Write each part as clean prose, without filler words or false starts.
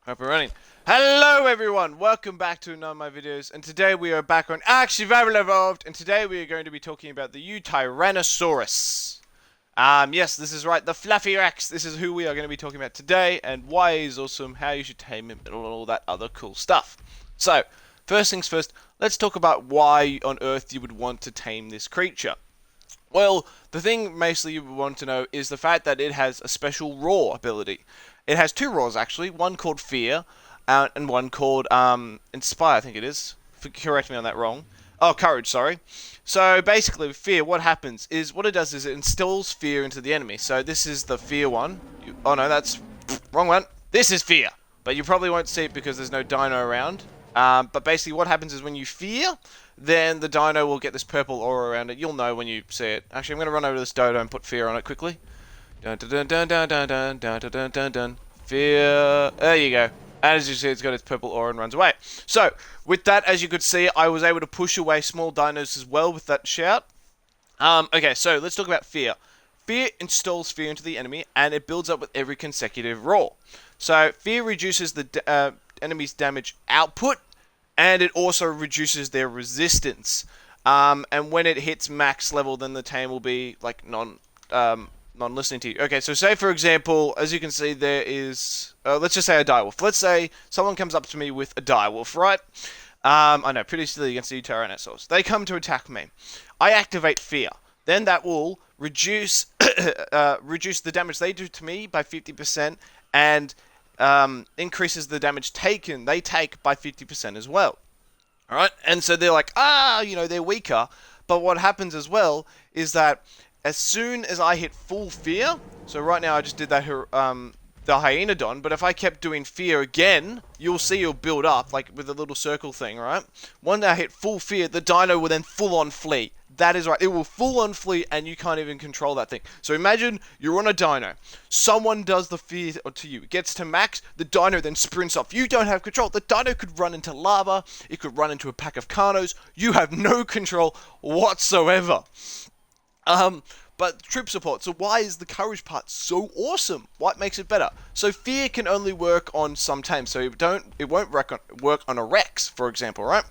Hope we're running. Hello everyone, welcome back to another of my videos, and today we are back on Ark Survival Evolved, and today we are going to be talking about the Yutyrannus. Yes, this is right, the Fluffy Rex. This is who we are going to be talking about today, and why he's awesome, how you should tame him, and all that other cool stuff. So, first things first, let's talk about why on earth you would want to tame this creature. Well, the thing mostly you want to know is the fact that it has a special roar ability. It has two roars actually, one called Fear, and one called Inspire, I think it is. Correct me on that wrong. Oh, Courage, sorry. So basically, with Fear, what happens is, what it does is it instills fear into the enemy. So this is the Fear one. Oh no, that's wrong one. This is Fear, but you probably won't see it because there's no dino around. But basically what happens is when you fear, then the dino will get this purple aura around it. You'll know when you see it. Actually, I'm going to run over to this dodo and put fear on it quickly. Dun dun dun dun dun dun dun dun dun dun dun. Fear. There you go. And as you see, it's got its purple aura and runs away. So, with that, as you could see, I was able to push away small dinos as well with that shout. Okay, so let's talk about fear. Fear installs fear into the enemy, and it builds up with every consecutive roar. So, fear reduces the enemy's damage output, and it also reduces their resistance. And when it hits max level, then the tame will be like non-listening to you. Okay, so say for example, as you can see, there is let's just say a direwolf. Let's say someone comes up to me with a direwolf, right? I know, pretty silly against the Yutyrannus. They come to attack me. I activate fear. Then that will reduce reduce the damage they do to me by 50%, and increases the damage they take by 50% as well. Alright, and so they're like, they're weaker, but what happens as well is that as soon as I hit full fear, so right now I just did that the Hyenodon, but if I kept doing fear again, you'll see it'll build up, like with a little circle thing, right? Once I hit full fear, the dino will then full on flee. That is right, it will full on flee and you can't even control that thing. So imagine you're on a dino, someone does the fear to you, it gets to max, the dino then sprints off. You don't have control. The dino could run into lava, it could run into a pack of Carnos, you have no control whatsoever. But trip support, so why is the courage part so awesome? What makes it better? So fear can only work on some tames, so it won't work on a Rex, for example, right?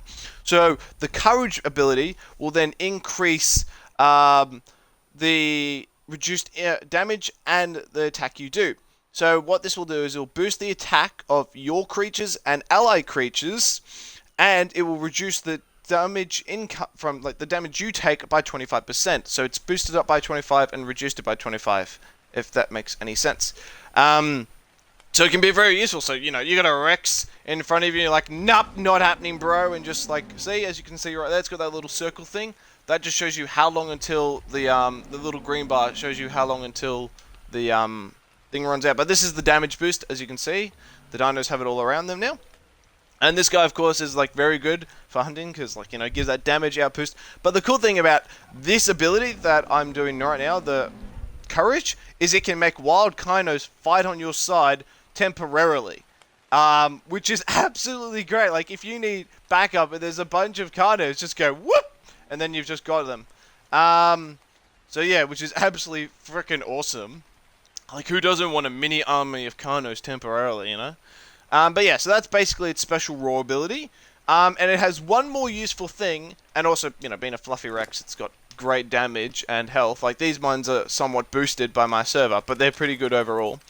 So the courage ability will then increase the reduced damage and the attack you do. So what this will do is it will boost the attack of your creatures and ally creatures, and it will reduce the damage from the damage you take by 25%. So it's boosted up by 25 and reduced it by 25, if that makes any sense. So it can be very useful. So you got a Rex in front of you, you're like, nope, not happening, bro, and just like, see, as you can see right there, it's got that little circle thing. That just shows you how long until the little green bar shows you how long until the thing runs out. But this is the damage boost, as you can see. The dinos have it all around them now. And this guy, of course, is like very good for hunting because, gives that damage outboost. But the cool thing about this ability that I'm doing right now, the courage, is it can make wild Kynos fight on your side temporarily, which is absolutely great. Like if you need backup and there's a bunch of Kynos, just go whoop, and then you've just got them. So yeah, which is absolutely freaking awesome. Like who doesn't want a mini army of Kynos temporarily, But yeah, so that's basically its special raw ability. And it has one more useful thing, and also, being a fluffy Rex, it's got great damage and health. Like, these ones are somewhat boosted by my server, but they're pretty good overall.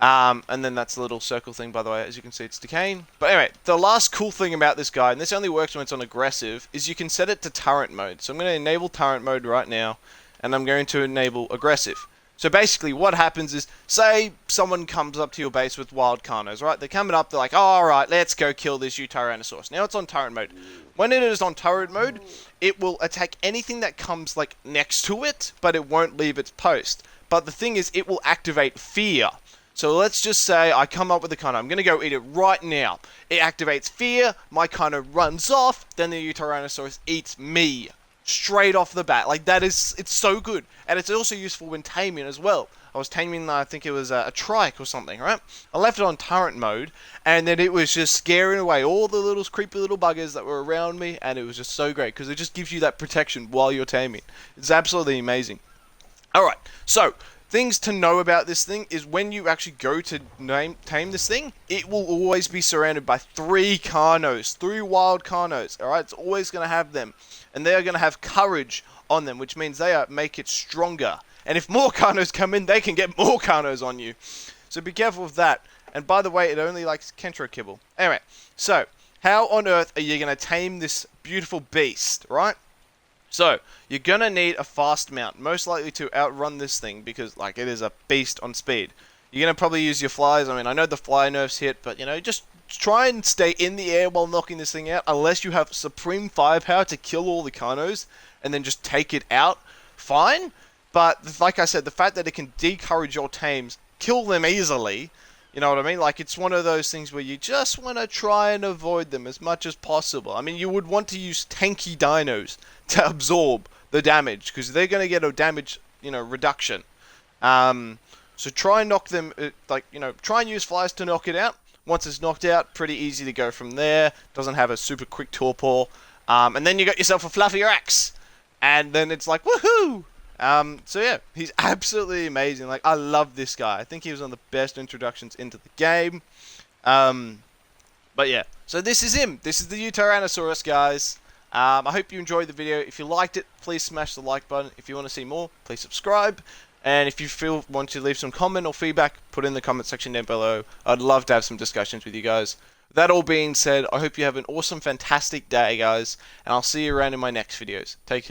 And then that's a little circle thing, by the way, as you can see, it's decaying. But anyway, the last cool thing about this guy, and this only works when it's on aggressive, is you can set it to turret mode. So I'm going to enable turret mode right now, and I'm going to enable aggressive. So basically what happens is, say someone comes up to your base with wild Carnos, right? They're coming up, they're like, oh, alright, let's go kill this Yutyrannus. Now it's on turret mode. When it is on turret mode, it will attack anything that comes next to it, but it won't leave its post. But the thing is, it will activate fear. So let's just say I come up with a Carno. I'm going to go eat it right now. It activates fear, my Carno runs off, then the Yutyrannus eats me. Straight off the bat. It's so good. And it's also useful when taming as well. I was taming, I think it was a trike or something, right? I left it on turret mode, and then it was just scaring away all the little creepy little buggers that were around me, and it was just so great, because it just gives you that protection while you're taming. It's absolutely amazing. Alright, so, things to know about this thing is when you actually go to tame this thing, it will always be surrounded by 3 Carnos, 3 wild Carnos. Alright, it's always going to have them. And they are going to have courage on them, which means they make it stronger. And if more Carnos come in, they can get more Carnos on you. So be careful of that. And by the way, it only likes Kentro kibble. Anyway, so how on earth are you going to tame this beautiful beast, right? So, you're going to need a fast mount, most likely to outrun this thing, because, like, it is a beast on speed. You're going to probably use your flies. I mean, I know the fly nerfs hit, but, you know, just try and stay in the air while knocking this thing out, unless you have supreme firepower to kill all the Carnos, and then just take it out, fine. But, like I said, the fact that it can decourage your tames, kill them easily, you know what I mean? Like, it's one of those things where you just want to try and avoid them as much as possible. I mean, you would want to use tanky dinos to absorb the damage, because they're going to get a damage, you know, reduction. So try and knock them, try and use flies to knock it out. Once it's knocked out, pretty easy to go from there. Doesn't have a super quick torpor. And then you got yourself a fluffier axe. And then it's like, woohoo! So yeah, he's absolutely amazing. Like, I love this guy. I think he was one of the best introductions into the game. But yeah, so this is him. This is the Yutyrannus, guys. I hope you enjoyed the video. If you liked it, please smash the like button. If you want to see more, please subscribe. And if you want to leave some comment or feedback, put it in the comment section down below. I'd love to have some discussions with you guys. That all being said, I hope you have an awesome, fantastic day, guys. And I'll see you around in my next videos. Take care.